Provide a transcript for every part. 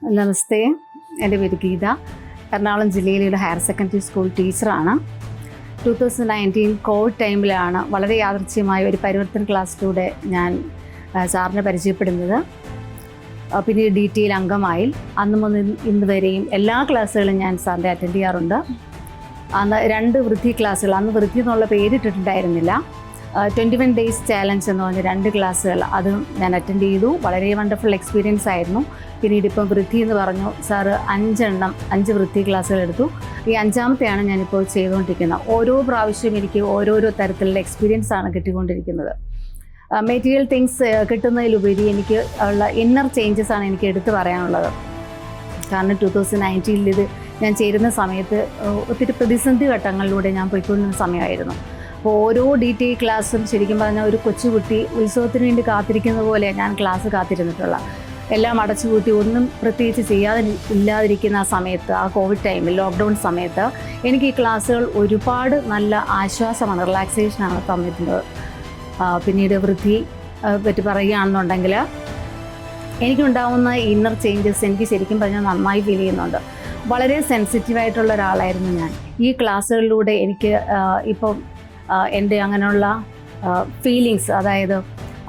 നമസ്തേ, എൻ്റെ പേര് ഗീത. എറണാകുളം ജില്ലയിലെ ഒരു ഹയർ സെക്കൻഡറി സ്കൂൾ ടീച്ചറാണ്. 2019 കോവിഡ് ടൈമിലാണ് വളരെ യാദൃച്ഛ്യമായ ഒരു പരിവർത്തന ക്ലാസ്സിലൂടെ ഞാൻ സാറിനെ പരിചയപ്പെടുന്നത്. പിന്നീട് DTയിൽ അംഗമായി അന്ന് മുതൽ ഇന്ന് വരെയും എല്ലാ ക്ലാസ്സുകളും ഞാൻ സാറിൻ്റെ അറ്റൻഡ് ചെയ്യാറുണ്ട്. അന്ന് 2 വൃത്തി ക്ലാസ്സുകൾ, അന്ന് വൃത്തി എന്നുള്ള പേരിട്ടിട്ടുണ്ടായിരുന്നില്ല, 21 ഡേയ്സ് ചാലഞ്ച് എന്ന് പറഞ്ഞ 2 ക്ലാസ്സുകൾ അതും ഞാൻ അറ്റൻഡ് ചെയ്തു. വളരെ വണ്ടർഫുൾ എക്സ്പീരിയൻസ് ആയിരുന്നു. പിന്നീട് ഇപ്പം വൃത്തി എന്ന് പറഞ്ഞു സാറ് 5 വൃത്തി ക്ലാസ്സുകൾ എടുത്തു. ഈ 5ാമത്തെയാണ് ഞാനിപ്പോൾ ചെയ്തുകൊണ്ടിരിക്കുന്നത്. ഓരോ പ്രാവശ്യവും എനിക്ക് ഓരോരോ തരത്തിലുള്ള എക്സ്പീരിയൻസ് ആണ് കിട്ടിക്കൊണ്ടിരിക്കുന്നത്. മെറ്റീരിയൽ തിങ്സ് കിട്ടുന്നതിലുപരി എനിക്ക് ഉള്ള ഇന്നർ ചേഞ്ചസ് ആണ് എനിക്ക് എടുത്തു പറയാനുള്ളത്. കാരണം 2019 ഇത് ഞാൻ ചേരുന്ന സമയത്ത് ഒത്തിരി പ്രതിസന്ധി ഘട്ടങ്ങളിലൂടെ ഞാൻ പോയിക്കൊണ്ടിരുന്ന സമയമായിരുന്നു. അപ്പോൾ ഓരോ DT ക്ലാസ്സും ശരിക്കും പറഞ്ഞാൽ ഒരു കൊച്ചുകുട്ടി ഉത്സവത്തിന് വേണ്ടി കാത്തിരിക്കുന്ന പോലെ ഞാൻ ക്ലാസ് കാത്തിരുന്നിട്ടുള്ള, എല്ലാം അടച്ചുപൂട്ടി ഒന്നും പ്രത്യേകിച്ച് ഇല്ലാതിരിക്കുന്ന ആ സമയത്ത്, ആ കോവിഡ് ടൈമിൽ, ലോക്ക്ഡൗൺ സമയത്ത് എനിക്ക് ഈ ക്ലാസ്സുകൾ ഒരുപാട് നല്ല ആശ്വാസമാണ്, റിലാക്സേഷനാണ് തന്നിട്ടുള്ളത്. പിന്നീട് വൃത്തി പറ്റി പറയുകയാണെന്നുണ്ടെങ്കിൽ എനിക്കുണ്ടാകുന്ന ഇന്നർ ചേഞ്ചസ് എനിക്ക് ശരിക്കും പറഞ്ഞാൽ നന്നായി ഫീൽ ചെയ്യുന്നുണ്ട്. വളരെ സെൻസിറ്റീവായിട്ടുള്ള ഒരാളായിരുന്നു ഞാൻ. ഈ ക്ലാസ്സുകളിലൂടെ എനിക്ക് ഇപ്പം എൻ്റെ അങ്ങനെയുള്ള ഫീലിങ്സ്, അതായത്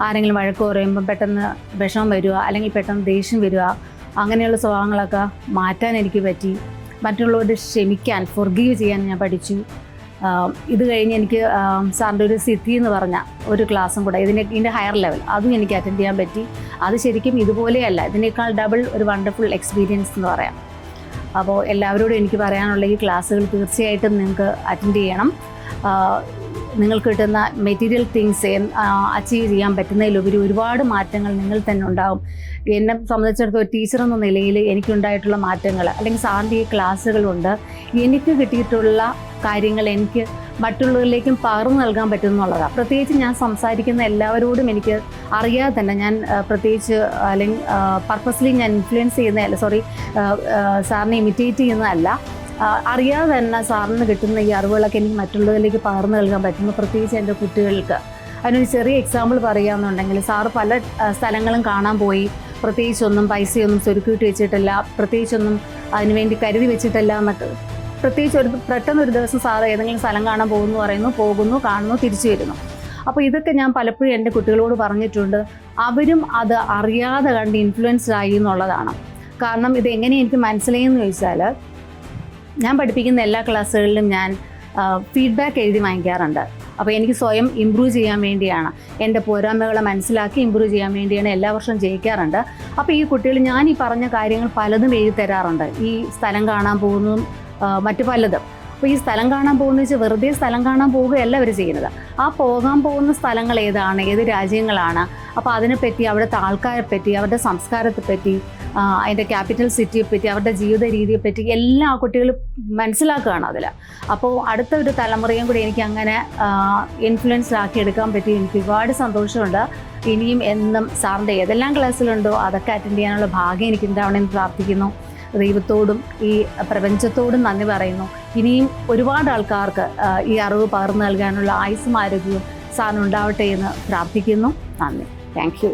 ആരെങ്കിലും വഴക്ക് പറയുമ്പം പെട്ടെന്ന് വിഷമം വരിക, അല്ലെങ്കിൽ പെട്ടെന്ന് ദേഷ്യം വരിക, അങ്ങനെയുള്ള സ്വഭാവങ്ങളൊക്കെ മാറ്റാൻ എനിക്ക് പറ്റി. മറ്റുള്ളവരോട് ക്ഷമിക്കാൻ, ഫൊർഗീവ് ചെയ്യാൻ ഞാൻ പഠിച്ചു. ഇത് കഴിഞ്ഞ് എനിക്ക് സാറിൻ്റെ ഒരു സിദ്ധി എന്ന് പറഞ്ഞ ഒരു ക്ലാസ്സും കൂടെ, ഇതിൻ്റെ ഹയർ ലെവൽ, അതും എനിക്ക് അറ്റൻഡ് ചെയ്യാൻ പറ്റി. അത് ശരിക്കും ഇതുപോലെയല്ല, ഇതിനേക്കാൾ ഡബിൾ ഒരു വണ്ടർഫുൾ എക്സ്പീരിയൻസ് എന്ന് പറയാം. അപ്പോൾ എല്ലാവരോടും എനിക്ക് പറയാനുള്ള ഈ ക്ലാസ്സുകൾ തീർച്ചയായിട്ടും നിങ്ങൾക്ക് അറ്റൻഡ് ചെയ്യണം. നിങ്ങൾക്ക് കിട്ടുന്ന മെറ്റീരിയൽ തിങ്സ് അച്ചീവ് ചെയ്യാൻ പറ്റുന്നതിലുപരി ഒരുപാട് മാറ്റങ്ങൾ നിങ്ങൾ തന്നെ ഉണ്ടാകും. എന്നെ സംബന്ധിച്ചിടത്തോളം ഒരു ടീച്ചർ എന്ന നിലയിൽ എനിക്കുണ്ടായിട്ടുള്ള മാറ്റങ്ങൾ, അല്ലെങ്കിൽ സാറിൻ്റെ ഈ ക്ലാസ്സുകളുണ്ട്, എനിക്ക് കിട്ടിയിട്ടുള്ള കാര്യങ്ങൾ എനിക്ക് മറ്റുള്ളവരിലേക്കും പകർന്നു നൽകാൻ പറ്റുമെന്നുള്ളതാണ്. പ്രത്യേകിച്ച് ഞാൻ സംസാരിക്കുന്ന എല്ലാവരോടും എനിക്ക് അറിയാതെ തന്നെ, ഞാൻ പ്രത്യേകിച്ച് അല്ലെങ്കിൽ പർപ്പസ്ലി ഞാൻ ഇൻഫ്ലുവൻസ് ചെയ്യുന്നതല്ല, സാറിനെ ഇമിറ്റേറ്റ് ചെയ്യുന്നതല്ല, അറിയാതെ തന്നെ സാറിന് കിട്ടുന്ന ഈ അറിവുകളൊക്കെ എനിക്ക് മറ്റുള്ളവരിലേക്ക് പകർന്നു നൽകാൻ പറ്റുന്നു, പ്രത്യേകിച്ച് എൻ്റെ കുട്ടികൾക്ക്. അതിനൊരു ചെറിയ എക്സാമ്പിൾ പറയുകയാണെന്നുണ്ടെങ്കിൽ, സാറ് പല സ്ഥലങ്ങളും കാണാൻ പോയി, പ്രത്യേകിച്ചൊന്നും പൈസയൊന്നും സ്വരുക്കൂട്ടി വെച്ചിട്ടില്ല, പ്രത്യേകിച്ചൊന്നും അതിനുവേണ്ടി കരുതി വെച്ചിട്ടില്ല എന്നൊക്കെ. പ്രത്യേകിച്ച് പെട്ടെന്നൊരു ദിവസം സാറ് ഏതെങ്കിലും സ്ഥലം കാണാൻ പോകുന്നു, കാണുന്നു, തിരിച്ചു വരുന്നു. അപ്പോൾ ഇതൊക്കെ ഞാൻ പലപ്പോഴും എൻ്റെ കുട്ടികളോട് പറഞ്ഞിട്ടുണ്ട്. അവരും അത് അറിയാതെ കണ്ട് ഇൻഫ്ലുവൻസ്ഡ് ആയി എന്നുള്ളതാണ്. കാരണം ഇത് എങ്ങനെ എനിക്ക് മനസ്സിലായെന്ന് ചോദിച്ചാൽ, ഞാൻ പഠിപ്പിക്കുന്ന എല്ലാ ക്ലാസ്സുകളിലും ഞാൻ ഫീഡ്ബാക്ക് എഴുതി വാങ്ങിക്കാറുണ്ട്. അപ്പോൾ എനിക്ക് സ്വയം ഇമ്പ്രൂവ് ചെയ്യാൻ വേണ്ടിയാണ്, എൻ്റെ പോരായ്മകളെ മനസ്സിലാക്കി ഇമ്പ്രൂവ് ചെയ്യാൻ വേണ്ടിയാണ് എല്ലാ വർഷവും ജയിക്കാറുണ്ട്. അപ്പോൾ ഈ കുട്ടികൾ ഞാൻ ഈ പറഞ്ഞ കാര്യങ്ങൾ പലതും എഴുതി തരാറുണ്ട്. ഈ സ്ഥലം കാണാൻ പോകുന്നതും മറ്റു പലതും. അപ്പോൾ ഈ സ്ഥലം കാണാൻ പോകുന്ന വെച്ചാൽ വെറുതെ സ്ഥലം കാണാൻ പോവുകയല്ല അവർ ചെയ്യുന്നത്. ആ പോകാൻ പോകുന്ന സ്ഥലങ്ങൾ ഏതാണ്, ഏത് രാജ്യങ്ങളാണ്, അപ്പോൾ അതിനെപ്പറ്റി, അവിടുത്തെ ആൾക്കാരെ പറ്റി, അവരുടെ സംസ്കാരത്തെപ്പറ്റി, അതിൻ്റെ ക്യാപിറ്റൽ സിറ്റിയെപ്പറ്റി, അവരുടെ ജീവിത രീതിയെപ്പറ്റി എല്ലാം ആ കുട്ടികൾ മനസ്സിലാക്കുകയാണ് അതിൽ. അപ്പോൾ അടുത്ത ഒരു തലമുറയും കൂടി എനിക്ക് അങ്ങനെ ഇൻഫ്ലുവൻസ് ആക്കി എടുക്കാൻ പറ്റി. എനിക്ക് ഒരുപാട് സന്തോഷമുണ്ട്. ഇനിയും എന്നും സാറിൻ്റെ ഏതെല്ലാം ക്ലാസ്സിലുണ്ടോ അതൊക്കെ അറ്റൻഡ് ചെയ്യാനുള്ള ഭാഗ്യം എനിക്ക് ഉണ്ടാവണമെന്ന് പ്രാർത്ഥിക്കുന്നു. ദൈവത്തോടും ഈ പ്രപഞ്ചത്തോടും നന്ദി പറയുന്നു. ഇനിയും ഒരുപാട് ആൾക്കാർക്ക് ഈ അറിവ് പകർന്നു നൽകാനുള്ള ആയുസ്സും ആരോഗ്യവും സാറിനുണ്ടാവട്ടെ എന്ന് പ്രാർത്ഥിക്കുന്നു. നന്ദി. Thank you.